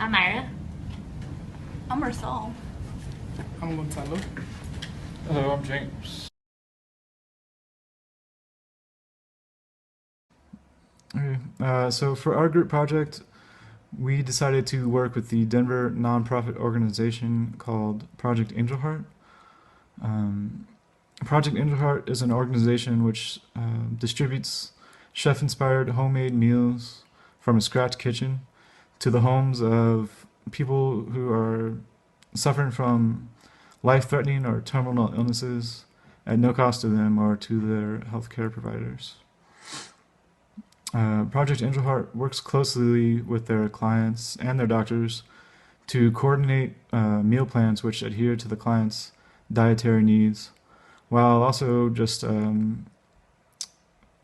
I'm Myra. I'm Marcel. I'm Gonzalo. Hello, I'm James. Okay, so for our group project, we decided to work with the Denver nonprofit organization called Project Angel Heart. Project Angel Heart is an organization which distributes chef-inspired homemade meals from a scratch kitchen to the homes of people who are suffering from life-threatening or terminal illnesses at no cost to them or to their healthcare providers. Project Angel Heart works closely with their clients and their doctors to coordinate meal plans which adhere to the client's dietary needs, while also just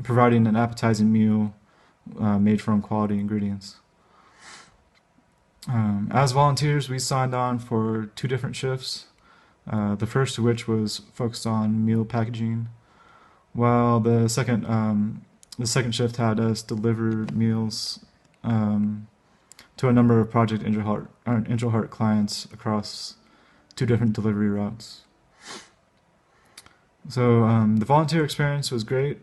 providing an appetizing meal made from quality ingredients. As volunteers, we signed on for 2 different shifts, the first of which was focused on meal packaging, while the second shift had us deliver meals to a number of Project Angel Heart clients across 2 different delivery routes. So the volunteer experience was great.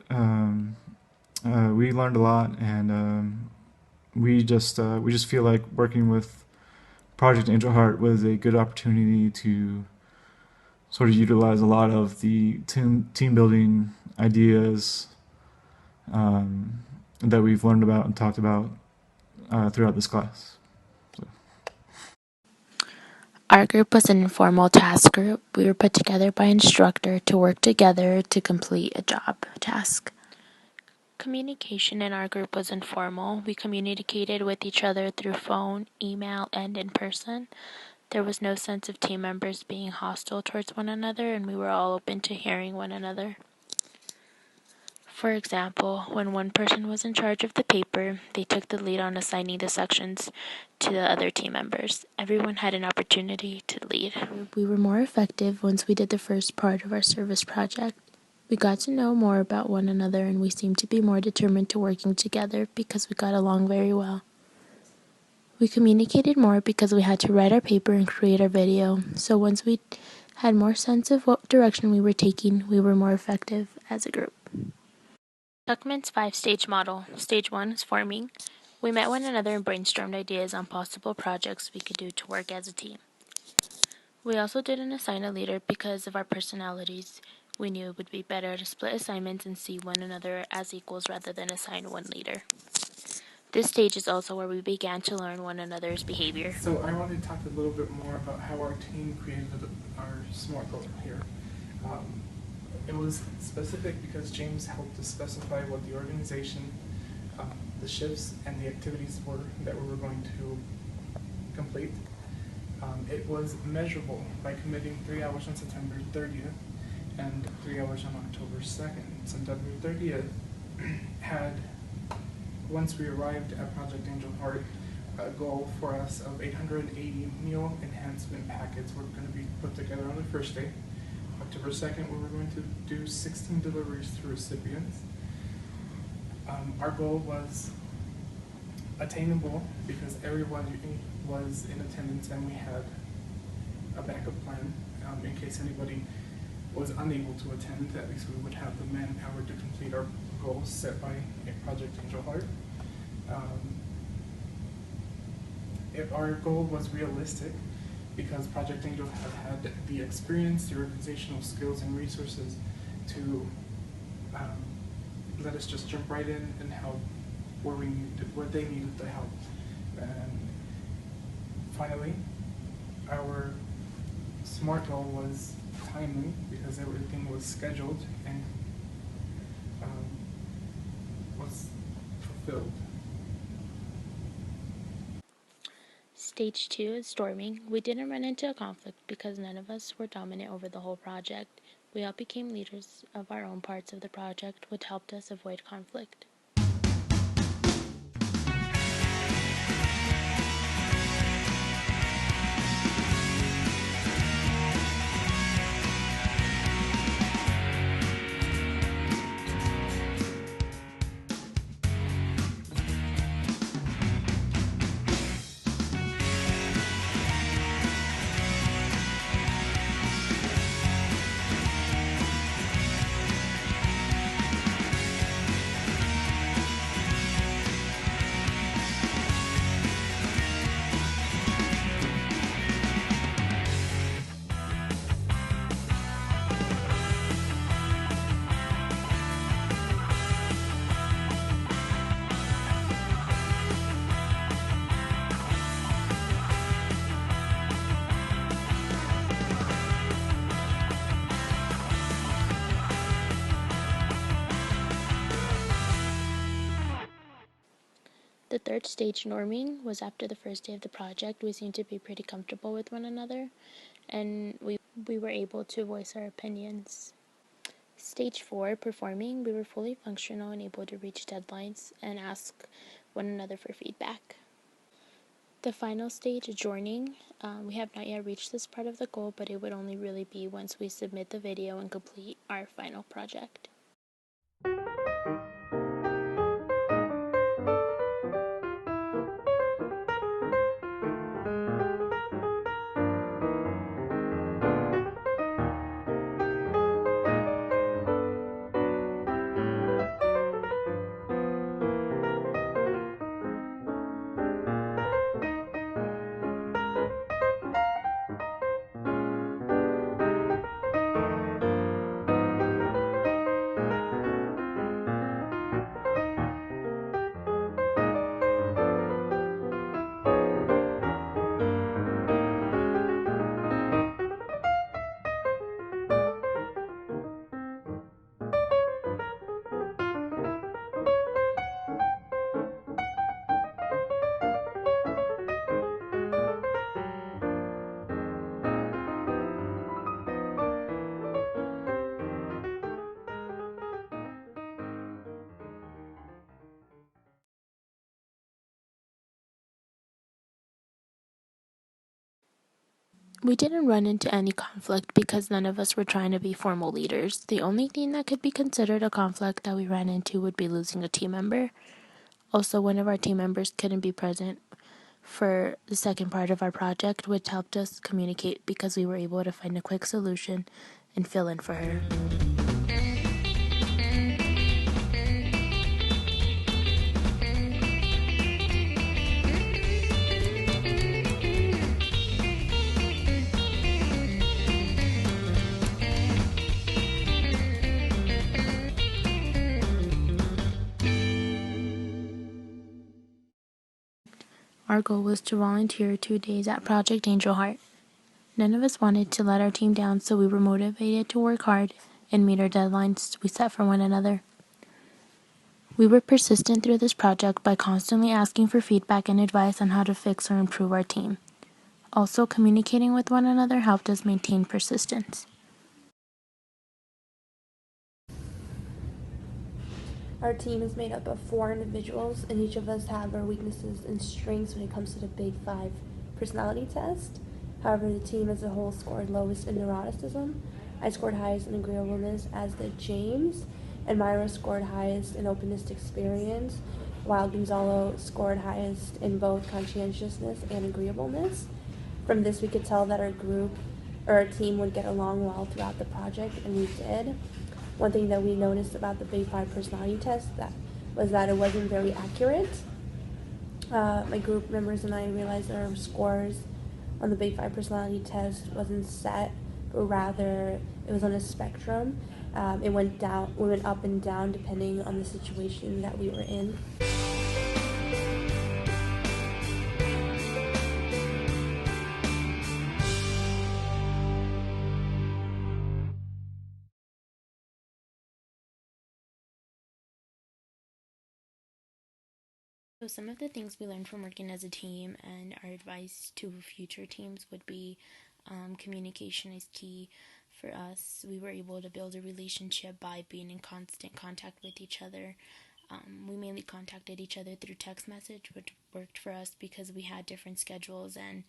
We learned a lot, and we just feel like working with Project Angel Heart was a good opportunity to sort of utilize a lot of the team building ideas that we've learned about and talked about throughout this class. Our group was an informal task group. We were put together by an instructor to work together to complete a job task. Communication in our group was informal. We communicated with each other through phone, email, and in person. There was no sense of team members being hostile towards one another, and we were all open to hearing one another. For example, when one person was in charge of the paper, they took the lead on assigning the sections to the other team members. Everyone had an opportunity to lead. We were more effective once we did the first part of our service project. We got to know more about one another, and we seemed to be more determined to working together because we got along very well. We communicated more because we had to write our paper and create our video, so once we had more sense of what direction we were taking, we were more effective as a group. Tuckman's 5-stage model. Stage 1 is forming. We met one another and brainstormed ideas on possible projects we could do to work as a team. We also didn't assign a leader because of our personalities. We knew it would be better to split assignments and see one another as equals rather than assign one leader. This stage is also where we began to learn one another's behavior. So I want to talk a little bit more about how our team created our SMART goal here. It was specific because James helped to specify what the organization, the shifts, and the activities were that we were going to complete. It was measurable by committing 3 hours on September 30th and 3 hours on October 2nd. September 30th had, once we arrived at Project Angel Heart, a goal for us of 880 meal enhancement packets were going to be put together on the first day. October 2nd, we were going to do 16 deliveries to recipients. Our goal was attainable because everyone was in attendance and we had a backup plan in case anybody was unable to attend. At least we would have the manpower to complete our goals set by Project Angel Heart. Our goal was realistic because Project Angel had the experience, the organizational skills, and resources to let us just jump right in and help where they needed the help. And finally, our SMART goal was timely because everything was scheduled and was fulfilled. Stage 2 is storming. We didn't run into a conflict because none of us were dominant over the whole project. We all became leaders of our own parts of the project, which helped us avoid conflict. The third stage, norming, was after the first day of the project. We seemed to be pretty comfortable with one another, and we were able to voice our opinions. Stage 4, performing, we were fully functional and able to reach deadlines and ask one another for feedback. The final stage, adjourning, we have not yet reached this part of the goal, but it would only really be once we submit the video and complete our final project. We didn't run into any conflict because none of us were trying to be formal leaders. The only thing that could be considered a conflict that we ran into would be losing a team member. Also, one of our team members couldn't be present for the second part of our project, which helped us communicate because we were able to find a quick solution and fill in for her. Our goal was to volunteer 2 days at Project Angel Heart. None of us wanted to let our team down, so we were motivated to work hard and meet our deadlines we set for one another. We were persistent through this project by constantly asking for feedback and advice on how to fix or improve our team. Also, communicating with one another helped us maintain persistence. Our team is made up of 4 individuals, and each of us have our weaknesses and strengths when it comes to the Big 5 personality test. However, the team as a whole scored lowest in neuroticism. I scored highest in agreeableness, as did James, and Myra scored highest in openness to experience, while Gonzalo scored highest in both conscientiousness and agreeableness. From this, we could tell that our team would get along well throughout the project, and we did. One thing that we noticed about the Big 5 personality test was that it wasn't very accurate. My group members and I realized that our scores on the Big 5 personality test wasn't set, but rather it was on a spectrum. It went up and down depending on the situation that we were in. So some of the things we learned from working as a team and our advice to future teams would be communication is key for us. We were able to build a relationship by being in constant contact with each other. We mainly contacted each other through text message, which worked for us because we had different schedules and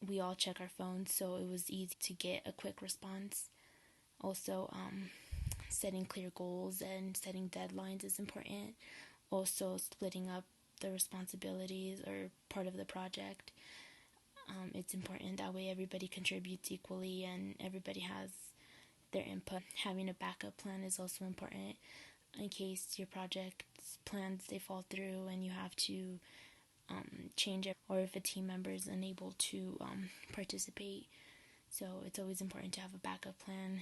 we all check our phones, so it was easy to get a quick response. Also, setting clear goals and setting deadlines is important. Also, splitting up the responsibilities or part of the project. It's important that way everybody contributes equally and everybody has their input. Having a backup plan is also important in case your project's plans they fall through and you have to change it, or if a team member is unable to participate. So it's always important to have a backup plan.